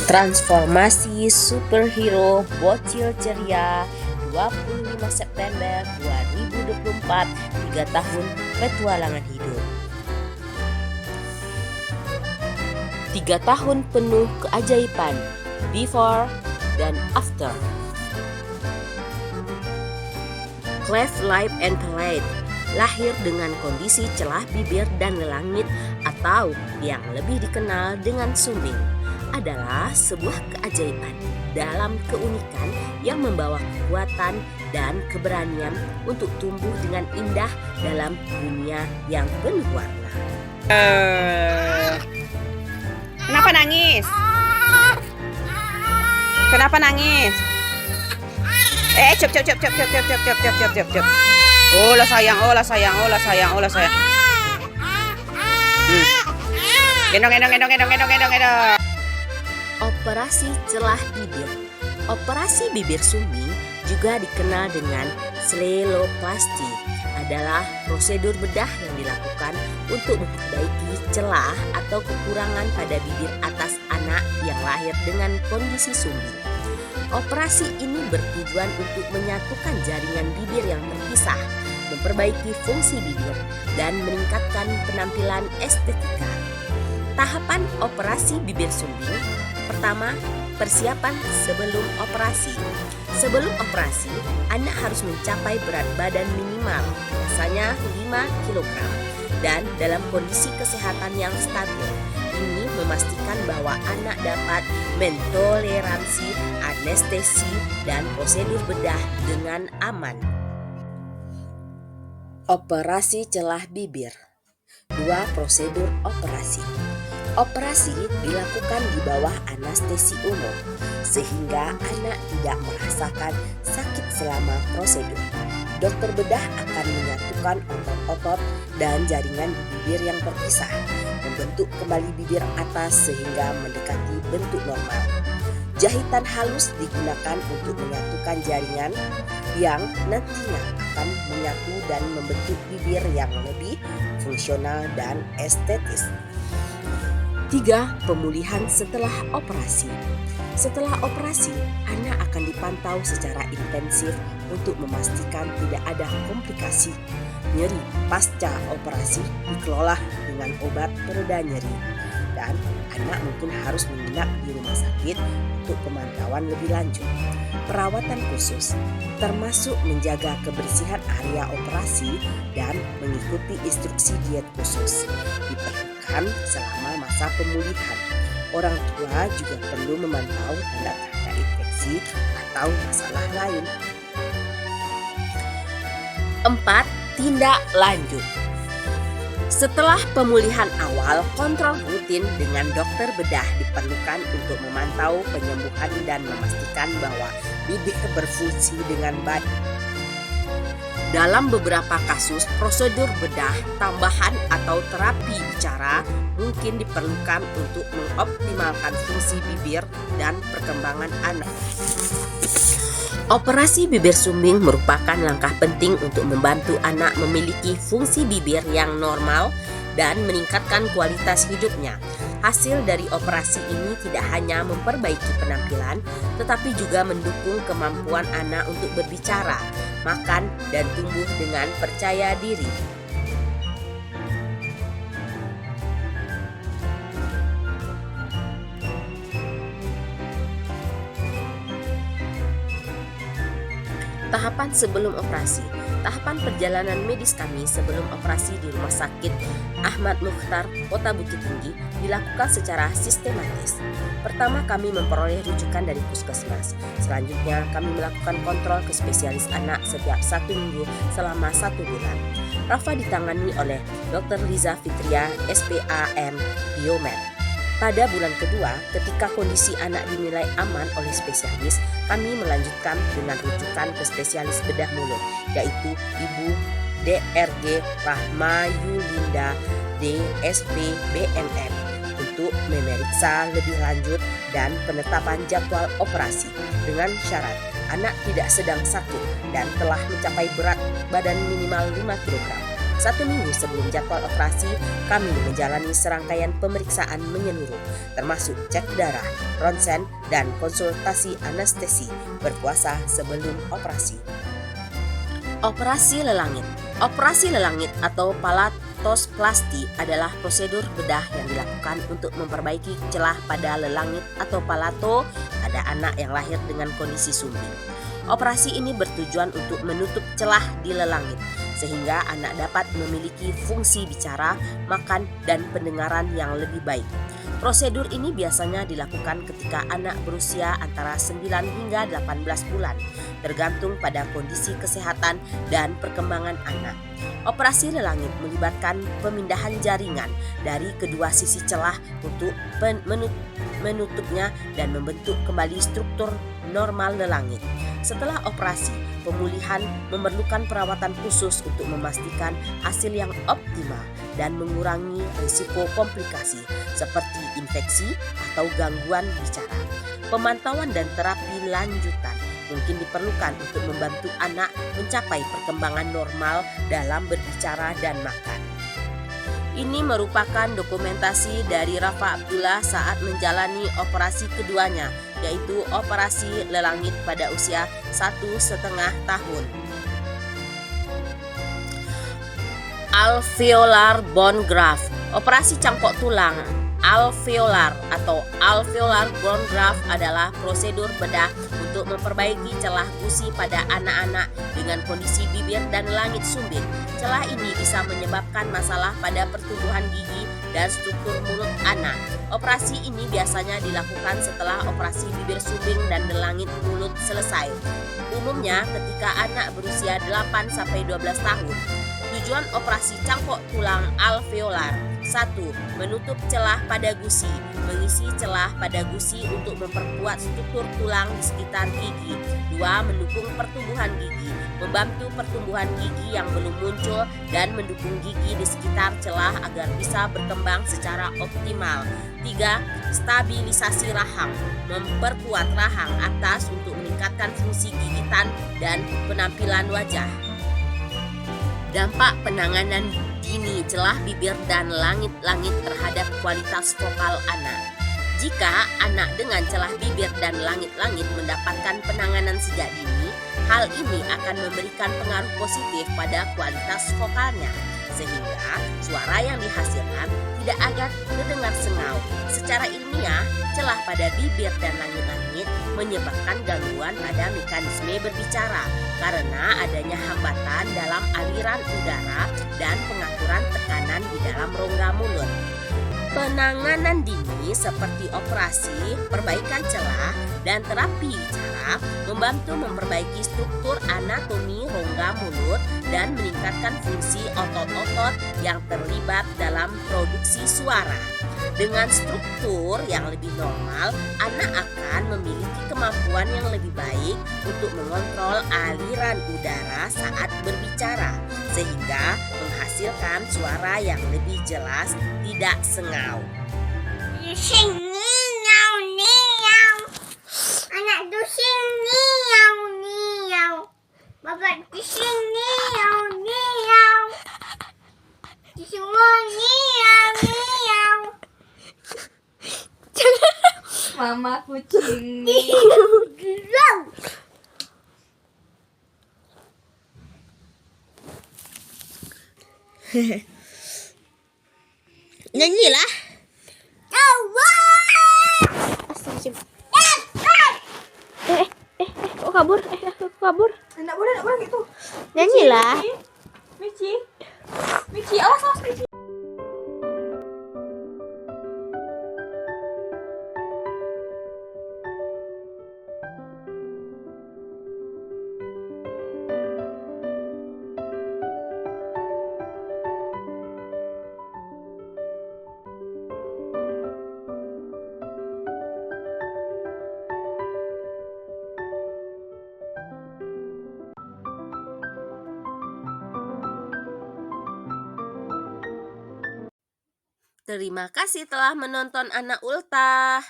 Transformasi superhero bocil ceria 25 September 2024, 3 tahun petualangan hidup. 3 tahun penuh keajaiban, before dan after. Cleft lip and palate, lahir dengan kondisi celah bibir dan langit atau yang lebih dikenal dengan sumbing, adalah sebuah keajaiban dalam keunikan yang membawa kekuatan dan keberanian untuk tumbuh dengan indah dalam dunia yang penuh warna. Kenapa nangis? Kenapa nangis? Cep. Oh lah sayang. Gendong. Operasi celah bibir. Operasi bibir sumbing juga dikenal dengan scleroseplasty, adalah prosedur bedah yang dilakukan untuk memperbaiki celah atau kekurangan pada bibir atas anak yang lahir dengan kondisi sumbing. Operasi ini bertujuan untuk menyatukan jaringan bibir yang terpisah, memperbaiki fungsi bibir, dan meningkatkan penampilan estetika. Tahapan operasi bibir sumbing. Pertama, persiapan sebelum operasi. Sebelum operasi, anak harus mencapai berat badan minimal, biasanya 5 kg, dan dalam kondisi kesehatan yang stabil. Ini memastikan bahwa anak dapat mentoleransi anestesi dan prosedur bedah dengan aman. Operasi celah bibir. 2 prosedur operasi. Operasi dilakukan di bawah anestesi umum, sehingga anak tidak merasakan sakit selama prosedur. Dokter bedah akan menyatukan otot-otot dan jaringan di bibir yang terpisah, membentuk kembali bibir atas sehingga mendekati bentuk normal. Jahitan halus digunakan untuk menyatukan jaringan yang nantinya akan menyatu dan membentuk bibir yang lebih fungsional dan estetis. 3. Pemulihan setelah operasi. Setelah operasi, anak akan dipantau secara intensif untuk memastikan tidak ada komplikasi. Nyeri pasca operasi dikelola dengan obat pereda nyeri, dan anak mungkin harus menginap di rumah sakit untuk pemantauan lebih lanjut. Perawatan khusus, termasuk menjaga kebersihan area operasi dan mengikuti instruksi diet khusus, diperlukan selama masa pemulihan. Orang tua juga perlu memantau tanda-tanda infeksi atau masalah lain. 4. Tindak lanjut. Setelah pemulihan awal, kontrol rutin dengan dokter bedah diperlukan untuk memantau penyembuhan dan memastikan bahwa bibir berfungsi dengan baik. Dalam beberapa kasus, prosedur bedah tambahan atau terapi bicara mungkin diperlukan untuk mengoptimalkan fungsi bibir dan perkembangan anak. Operasi bibir sumbing merupakan langkah penting untuk membantu anak memiliki fungsi bibir yang normal dan meningkatkan kualitas hidupnya. Hasil dari operasi ini tidak hanya memperbaiki penampilan, tetapi juga mendukung kemampuan anak untuk berbicara, makan, dan tumbuh dengan percaya diri. Tahapan sebelum operasi. Tahapan perjalanan medis kami sebelum operasi di Rumah Sakit Ahmad Mukhtar, Kota Bukit Tinggi, dilakukan secara sistematis. Pertama, kami memperoleh rujukan dari puskesmas. Selanjutnya, kami melakukan kontrol ke spesialis anak setiap 1 minggu selama 1 bulan. Rafa ditangani oleh Dr. Liza Fitria, SPAM Biomed. Pada bulan kedua, ketika kondisi anak dinilai aman oleh spesialis, kami melanjutkan dengan rujukan ke spesialis bedah mulut, yaitu Ibu DRG Rahmayulinda DSP BMM, untuk memeriksa lebih lanjut dan penetapan jadwal operasi dengan syarat anak tidak sedang sakit dan telah mencapai berat badan minimal 5 kg. 1 minggu sebelum jadwal operasi, kami menjalani serangkaian pemeriksaan menyeluruh, termasuk cek darah, ronsen, dan konsultasi anestesi berpuasa sebelum operasi. Operasi lelangit. Operasi lelangit atau palatoplasti adalah prosedur bedah yang dilakukan untuk memperbaiki celah pada lelangit atau palato pada anak yang lahir dengan kondisi sumbing. Operasi ini bertujuan untuk menutup celah di lelangit sehingga anak dapat memiliki fungsi bicara, makan, dan pendengaran yang lebih baik. Prosedur ini biasanya dilakukan ketika anak berusia antara 9 hingga 18 bulan, tergantung pada kondisi kesehatan dan perkembangan anak. Operasi lelangit melibatkan pemindahan jaringan dari kedua sisi celah untuk menutupnya dan membentuk kembali struktur normal lelangit. Setelah operasi, pemulihan memerlukan perawatan khusus untuk memastikan hasil yang optimal dan mengurangi risiko komplikasi seperti infeksi atau gangguan bicara. Pemantauan dan terapi lanjutan mungkin diperlukan untuk membantu anak mencapai perkembangan normal dalam berbicara dan makan. Ini merupakan dokumentasi dari Rafa Abdullah saat menjalani operasi keduanya, yaitu operasi lelangit pada usia 1,5 tahun. Alveolar bone graft. Operasi cangkok tulang alveolar atau alveolar bone graft adalah prosedur bedah untuk memperbaiki celah gusi pada anak-anak dengan kondisi bibir dan langit sumbing. Celah ini bisa menyebabkan masalah pada pertumbuhan gigi dan struktur mulut anak. Operasi ini biasanya dilakukan setelah operasi bibir sumbing dan langit mulut selesai. Umumnya ketika anak berusia 8-12 tahun. Tujuan operasi cangkok tulang alveolar: 1. Menutup celah pada gusi, mengisi celah pada gusi untuk memperkuat struktur tulang di sekitar gigi. 2. Mendukung pertumbuhan gigi, membantu pertumbuhan gigi yang belum muncul dan mendukung gigi di sekitar celah agar bisa berkembang secara optimal. 3. Stabilisasi rahang, memperkuat rahang atas untuk meningkatkan fungsi gigitan dan penampilan wajah. Dampak penanganan dini celah bibir dan langit-langit terhadap kualitas vokal anak. Jika anak dengan celah bibir dan langit-langit mendapatkan penanganan sejak dini, hal ini akan memberikan pengaruh positif pada kualitas vokalnya, sehingga suara yang dihasilkan tidak akan terdengar sengau. Secara ilmiah, celah pada bibir dan langit-langit menyebabkan gangguan pada mekanisme berbicara karena adanya hambatan dalam aliran udara dan pengaturan tekanan di dalam rongga mulut. Penanganan dini seperti operasi, perbaikan celah, dan terapi bicara membantu memperbaiki struktur anatomi rongga mulut dan meningkatkan fungsi otot-otot yang terlibat dalam produksi suara. Dengan struktur yang lebih normal, anak akan memiliki kemampuan yang lebih baik untuk mengontrol aliran udara saat berbicara, sehingga menghasilkan suara yang lebih jelas, tidak sengau. Anak tu niau. Bapak tu niau. Semua niau. Mama kucing. Nyanyilah. Kok kabur? Kok kabur? Enggak boleh gitu. Nyanyilah. Michi, awas Michi. Terima kasih telah menonton Anak Ultah.